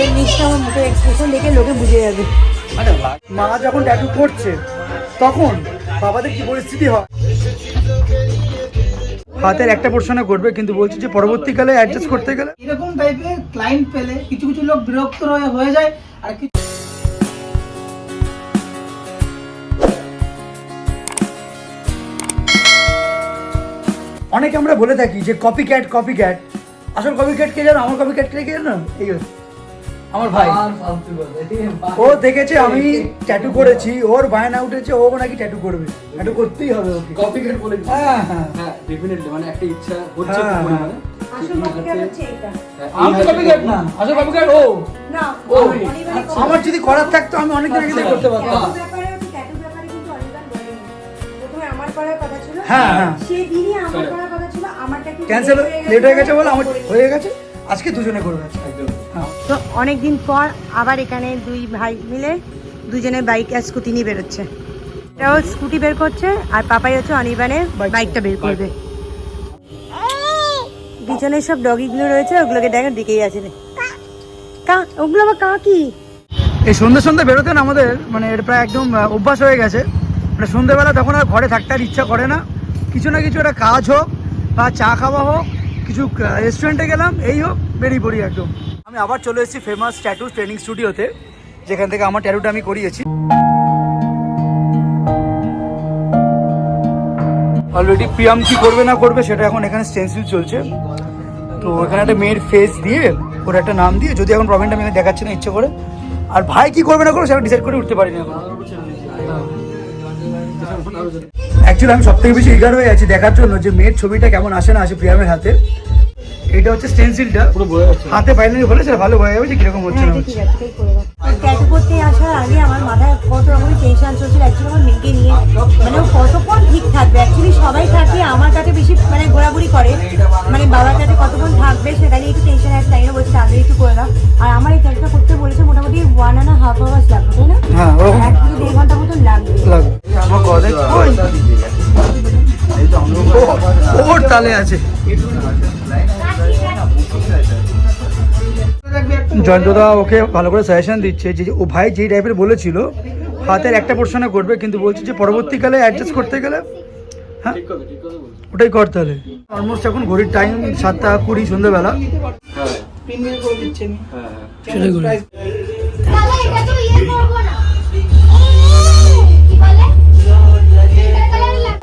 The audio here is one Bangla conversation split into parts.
মুখের নিচটা আমার মুখের এক্সপ্রেশন দেখে লোকে বুঝে যাবে। মা যখন ট্যাটু করছে তখন বাবাদের কি পরিস্থিতি হয়। হাতের একটা পোর্শনে করবে, কিন্তু বলছি যে পরবর্তীকালে অ্যাডজাস্ট করতে গেলে এরকম টাইপের ক্লায়েন্ট পেলে কিছু কিছু লোক বিরক্ত হয়ে যায়। আর কিছু অনেকে আমরা বলে থাকি যে কপি ক্যাট, আসল কপি ক্যাট কে জানো? আমার কপি ক্যাট কে জানো? এই আমার ভাই, ও দেখেছে আমি ট্যাটু করেছি, ওর বায়না উঠেছে, ও নাকি ট্যাটু করবে, ট্যাটু করতেই হবে ওকে। কপি ক্যাট বলে হ্যাঁ হ্যাঁ হ্যাঁ, ডেফিনেটলি মানে একটা ইচ্ছা হচ্ছে মানে আসল কপিক্যাট হচ্ছে এটা। আমি কপি ক্যাট না, আসল কপি ক্যাট ও না, ও। আমার যদি করার থাকতো আমি অনেক দিন আগে করতে পারতাম। ট্যাটু ব্যাপারে কিন্তু অনির্বাণ বলেনি। প্রথমে আমার করার কথা ছিল, হ্যাঁ হ্যাঁ, সেদিনই আমার করার কথা ছিল, আমারটা একটু ক্যান্সেল লেট হয়ে গেছে বলে আমার হয়ে গেছে, আজকে দুজনে করবে। হ্যাঁ, তো অনেকদিন পর আবার এখানে দুই ভাই মিলে দুজনে বাইক আর স্কুটি নিয়ে বেরোচ্ছে। এটাও স্কুটি বের করছে আর পাপাই হচ্ছে অনির্বাণের বাইকটা বের করবে। পিছনে সব ডগিগুলো রয়েছে, ওগুলোকে দেখার দিকেই আছে রে। ওগুলো আবার কি? এই সন্ধ্যে বেরোতে না আমাদের মানে এটা প্রায় একদম অভ্যাস হয়ে গেছে। মানে সন্ধ্যেবেলা তখন আর ঘরে থাকতে আর ইচ্ছা করে না, কিছু না কিছু একটা কাজ হোক বা চা খাওয়া হোক, কিছু রেস্টুরেন্টে গেলাম, এই হোক, বেরিয়ে পড়ি একদম। আমি আবার চলে এসেছি ফেমাস ট্যাটু ট্রেনিং স্টুডিওতে, যেখান থেকে আমার ট্যাটুটা আমি করিয়েছি। অলরেডি প্রিয়াম কি করবে না করবে সেটা এখন এখানে স্টেন্সিল চলছে। তো এখানে একটা মেয়ের ফেস দিয়ে ওর একটা নাম দিয়ে, যদি এখন প্রবলেমটা আমি দেখাচ্ছি না ইচ্ছে করে, আর ভাই কি করবে না করবে সেটা ডিসাইড করে উঠতে পারিনি এখন। অ্যাকচুয়ালি আমি সব থেকে বেশি ইগার হয়ে আছি দেখার জন্য যে মেয়ের ছবিটা কেমন আসে না আসে প্রিয়ামের হাতে। এটা হচ্ছে স্টেন্সিলটা, হাতে ফাইনালি হলে সেটা ভালো হয়ে যাবে যে কিরকম হচ্ছে না হচ্ছে। ট্যাটু করতে আসার আগে আমার মাথায় কত রকমের টেনশন চলছিল অ্যাকচুয়ালি আমার মেয়েকে নিয়ে। মানে ও কতক্ষণ ঠিক থাকবে, অ্যাকচুয়ালি সবাই থাকে, আমার কাছে বেশি মানে ঘোরাঘুরি করে, মানে বাবার কাছে কতক্ষণ থাকবে সেটা নিয়ে একটু টেনশন আছে, তাই না বলছি তাদের একটু করে দাও। আর আমার এই ট্যাটুটা করতে বলেছে মোটামুটি 1.5 hours লাগবে, তাই না? হ্যাঁ, ওরকম 1 থেকে 1.5 ঘন্টা মতন লাগবে। আমার কথা ওর তালে আছে। জয়ন্তদা ওকে ভালো করে সাজেশন দিচ্ছে যে ও ভাই যেই টাইপের বলেছিল হাতের একটা পোর্শনে করবে, কিন্তু বলছে যে পরবর্তীকালে অ্যাডজাস্ট করতে গেলে হ্যাঁ ওটাই কর। তাহলে অলমোস্ট এখন ঘড়ির টাইম 7:20 সন্ধ্যেবেলা। প্রিমিয়ার করে দিচ্ছি আমি। সেটাই করে দাদা এটা তো করব না। কি বলে? এটা কালার লাগে।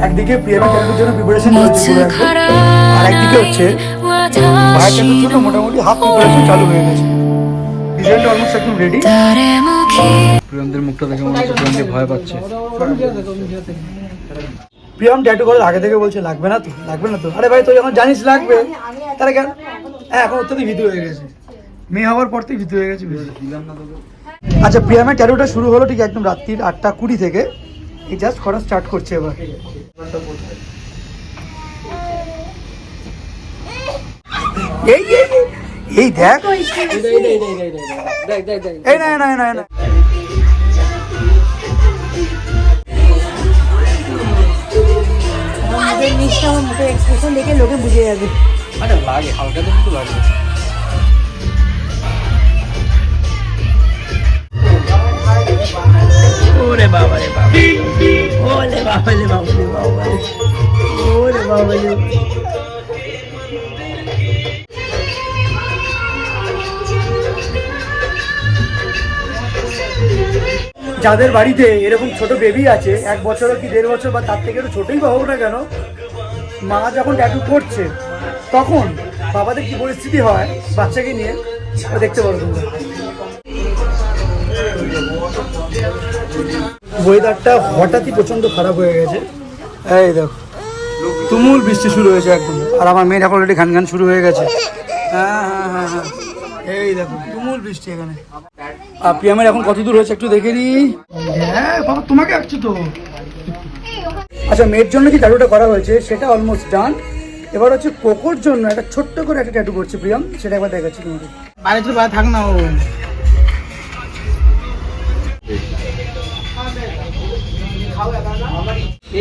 একদিকে প্রিয়ামের ট্যাটুর জন্য প্রিপারেশন চলছে আর একদিকে হচ্ছে ভাইয়ের ট্যাটুর জন্য মোটামুটি হাফ প্রিপারেশন চালু হয়ে গেছে। ডিজাইনটা অলমোস্ট একদম রেডি। প্রিয়মদের মুখটা দেখে মনে হচ্ছে প্রিয়মকে ভয় পাচ্ছে। প্রিয়ম ট্যাটু করার আগে থেকে বলছে লাগবে না তো, লাগবে না তো। আরে ভাই তুই যখন জানিস লাগবে তাহলে কেন? হ্যাঁ, এখন অত্যধিক ভীতু হয়ে গেছে, মেয়ে হওয়ার পর থেকে ভীতু হয়ে গেছে বেশি। আচ্ছা, প্রিয়ামের ট্যাটুটা শুরু হলো ঠিক একদম রাত্রির 8:20 থেকে, এই জাস্ট করা স্টার্ট করছে এবার। এই এই এই দেখ, এই না না না না মুখের নিচটা আমার মুখের এক্সপ্রেশন দেখে লোকে বুঝে যাবে। আরে লাগে, হালকা তো একটু লাগে। ওরে বাবা রে বাবা, ওরে বাবা রে বাবা রে বাবা রে, ওরে বাবা রে। যাদের বাড়িতে এরকম ছোট বেবি আছে, 1 বছর কি 1.5 বছর বা তার থেকে একটু ছোটই বা হোক না কেন, মা যখন ট্যাটু করছে তখন বাবাদের কি পরিস্থিতি হয় বাচ্চাকে নিয়ে, দেখতে পারো তোমরা। ওয়েদারটা হঠাৎই প্রচন্ড খারাপ হয়ে গেছে, এই দেখো তুমুল বৃষ্টি শুরু হয়েছে একদম, আর আমার মেয়ের এখন অলরেডি গান শুরু হয়ে গেছে। হ্যাঁ হ্যাঁ হ্যাঁ হ্যাঁ, এই দেখো তুমুল বৃষ্টি এখানে। আর প্রিয়ামের এখন কত দূর হয়েছে একটু দেখে নি। হ্যাঁ বাবা, তোমাকে আসছি তো। আচ্ছা, মেয়ের জন্য যে ট্যাটুটা করা হয়েছে সেটা অলমোস্ট ডান, এবার হচ্ছে কোকোর জন্য একটা ছোট্ট করে একটা ট্যাটু করছে প্রিয়ম, সেটা একবার দেখাচ্ছি তোমাকে। বাইরে তো বাইরে থাক না ও।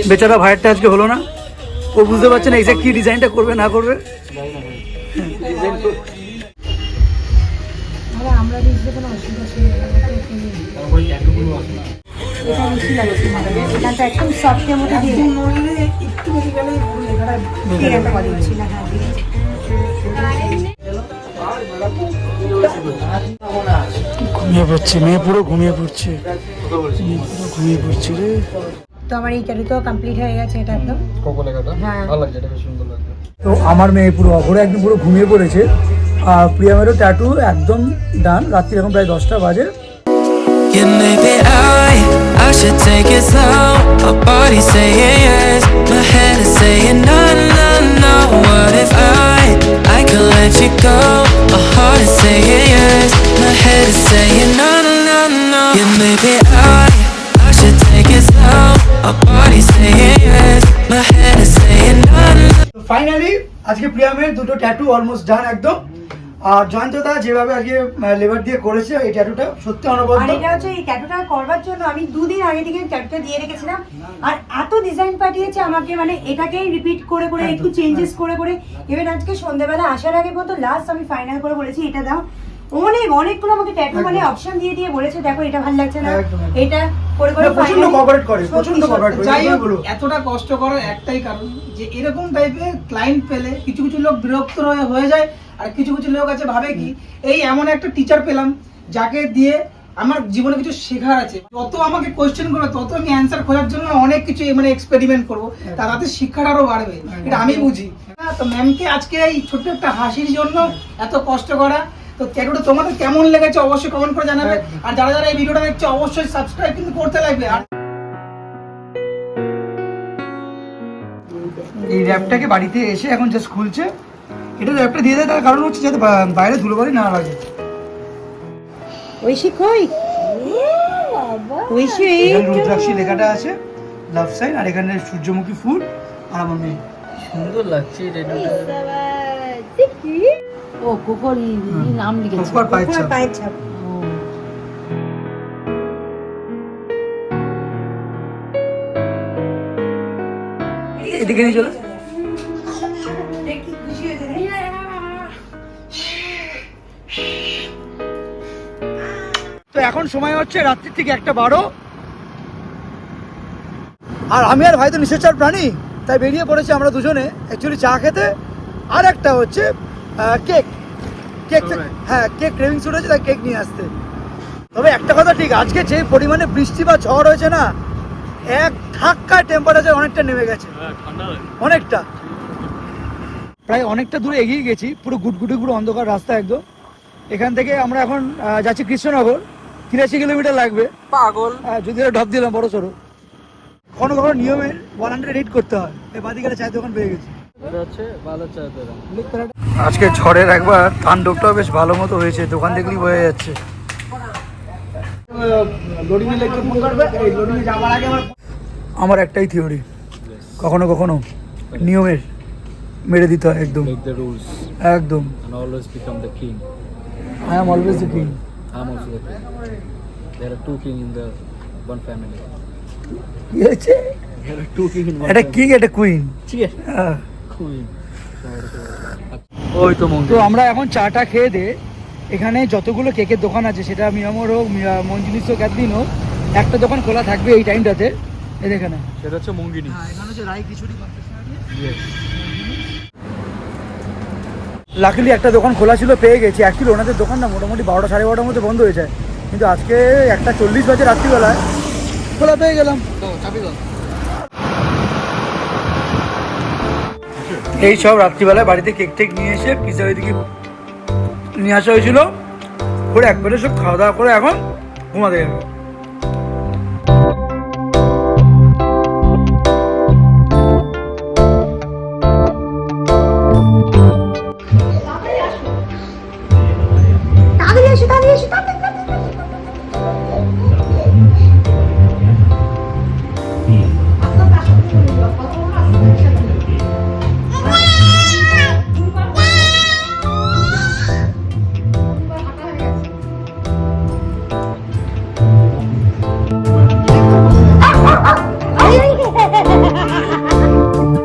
বেচারা ভাইয়েরটা আজকে হলো না, ও বুঝতে পারছে না এক্সাক্ট কি ডিজাইনটা করবে না করবে। আমরা দিচ্ছি কোনো অসুবিধা ছিল না, এটা বেশি লাগছে এখানটা একদম সফটের মধ্যে দিয়ে একটু বেশি গেলে পুরো লেখাটা এখানটা করে দিচ্ছি না। হ্যাঁ ঘুমিয়ে পড়ছে মেয়ে, পুরো ঘুমিয়ে পড়ছে, পুরো ঘুমিয়ে পড়ছে রে। তো আমার এই ট্যাটু তো কমপ্লিট হয়ে গেছে, এটা একদম কোকো লেখাটা হ্যাঁ। ভালো লাগছে, এটা বেশ সুন্দর লাগছে। তো আমার মেয়ে পুরো অঘরে একদম পুরো ঘুমিয়ে পড়েছে। আর প্রিয়ামেরও ট্যাটু একদম ডান। রাত্রি এখন প্রায় 10টা বাজে। Yeah, maybe I should take it slow. My body's saying yes, my head is saying no, no, no. What if I could let you go? My heart is saying yes, my head is saying no, no, no, no. Yeah, maybe I should take it slow. My body's saying yes, my head is saying no, no. Finally আজকে প্রিয়ামের দুটো ট্যাটু অলমোস্ট ডান একদম। আর জয়ন্তদা যেভাবে আজকে লেবার দিয়ে করেছে এই ট্যাটুটা সত্যি আর অনবদ্য। এটা হচ্ছে এই ট্যাটুটা করবার জন্য আমি 2 দিন আগে থেকে ট্যাটুটা দিয়ে রেখেছিলাম। আর এত ডিজাইন পাঠিয়েছে আমাকে, মানে এটাকেই রিপিট করে করে একটু চেঞ্জেস করে করে ইভেন আজকে সন্ধ্যাবেলা আসার আগে পর্যন্ত লাস্ট আমি ফাইনাল করে বলেছি এটা দাও। অনেকগুলো আমাকে ট্যাটু মানে অপশন দিয়ে দিয়ে বলেছে দেখো এটা ভালো লাগছে না, এটা করে করে প্রচন্ড কোঅপারেট করে, প্রচন্ড কোঅপারেট করে। যাই হোক, এতটা কষ্ট করার একটাই কারণ যে এরকম টাইপের ক্লায়েন্ট পেলে কিছু কিছু লোক বিরক্ত হয়ে যায়, আর কিছু কিছু লোক আছে ভাবে কি এই এমন একটা টিচার পেলাম যাকে দিয়ে আমার জীবনে কিছু শেখার আছে। যত আমাকে কোয়েশ্চেন করবে তত আমি অ্যান্সার খোঁজার জন্য অনেক কিছু মানে এক্সপেরিমেন্ট করবো, তাতে শিক্ষাটা আরো বাড়বে, এটা আমি বুঝি। তো ম্যামকে আজকে এই ছোট্ট একটা হাসির জন্য এত কষ্ট করা। তো ট্যাটুটা তোমাদের কেমন লেগেছে অবশ্যই কমেন্ট করে জানাবে। আর যারা যারা এই ভিডিওটা দেখছে অবশ্যই সাবস্ক্রাইব কিন্তু করতে লাগবে। আর এই র্যাপটাকে বাড়িতে এসে এখন জাস্ট খুলছে। এটা র্যাপটা দিয়ে দেয় তার কারণ হচ্ছে যাতে বাইরে ধুলোবালি না লাগে। ঐশী কই ঐশী এখানে রুদ্রাক্ষী লেখাটা আছে লাভ সাইন, আর এখানে সূর্যমুখী ফুল আর আমার মেয়ে। সুন্দর লাগছে এটা। ও কোকোর নাম লিখেছে। কোকোর পায়ের ছাপ। পায়ের ছাপ। এদিকে নিয়ে চলে। তো এখন সময় হচ্ছে রাত্রি থেকে 1:12। আর আমি আর ভাই তো নিশাচর প্রাণী, তাই বেরিয়ে পড়েছি আমরা দুজনে অ্যাকচুয়ালি চা খেতে। আর একটা হচ্ছে কেক। হ্যাঁ কেক ক্রেভিং শুট হয়েছে, তাই কেক নিয়ে আসতে। তবে একটা কথা ঠিক, আজকে যে পরিমাণে বৃষ্টি বা ঝড় হয়েছে না, এক ধাক্কায় টেম্পারেচার অনেকটা নেমে গেছে, অনেকটা। প্রায় অনেকটা দূরে এগিয়ে গেছি, পুরো গুটগুটি পুরো অন্ধকার রাস্তা একদম। এখান থেকে আমরা এখন যাচ্ছি কৃষ্ণনগর, 83 কিলোমিটার লাগবে। পাগল যদি ঢপ দিলাম বড় সড়ো। কখনো কখনো নিয়মে 108 করতে হয়। এই বাদিকালে চায়ের দোকান পেয়ে গেছি। আজকে ঝড়ের একবার তাণ্ডবটাও বেশ ভালো মতো হয়েছে, দোকান দেখলেই বোঝা যাচ্ছে। আমার একটাই থিওরি, কখনো কখনো নিয়মের মেরে দিতে হয় একদম Make the rules একদম। and always become the king. I am always the king. I am also the king. There are two king in the one family. কি হয়েছে? There are two king in one একটা family. কিং একটা কুইন। ঠিক আছে? Queen. ওই তো তো মন্দির। আমরা এখন চাটা খেয়ে দে, এখানে যতগুলো কেকের দোকান আছে, সেটা মিয়ামোর হোক মঞ্জুলিস হোক ক্যাথলিন হোক, একটা দোকান খোলা থাকবে এই টাইমটাতে। এই এখানে সেটা হচ্ছে মঙ্গিনী। এখানে হচ্ছে রাই খিচুড়ি। Yes. লাকিলি একটা দোকান খোলা ছিল, পেয়ে গেছি। অ্যাকচুয়ালি ওনাদের দোকান না মোটামুটি 12টা সাড়ে 12টার মধ্যে বন্ধ হয়ে যায়, কিন্তু আজকে 1:40 বাজে রাত্রিবেলায় খোলা পেয়ে গেলাম। এই সব রাত্রিবেলায় বাড়িতে কেক টেক নিয়ে এসে পিজা ওইদিকে নিয়ে আসা হয়েছিল, করে একবারে সব খাওয়া দাওয়া করে এখন ঘুমাতে যাবে।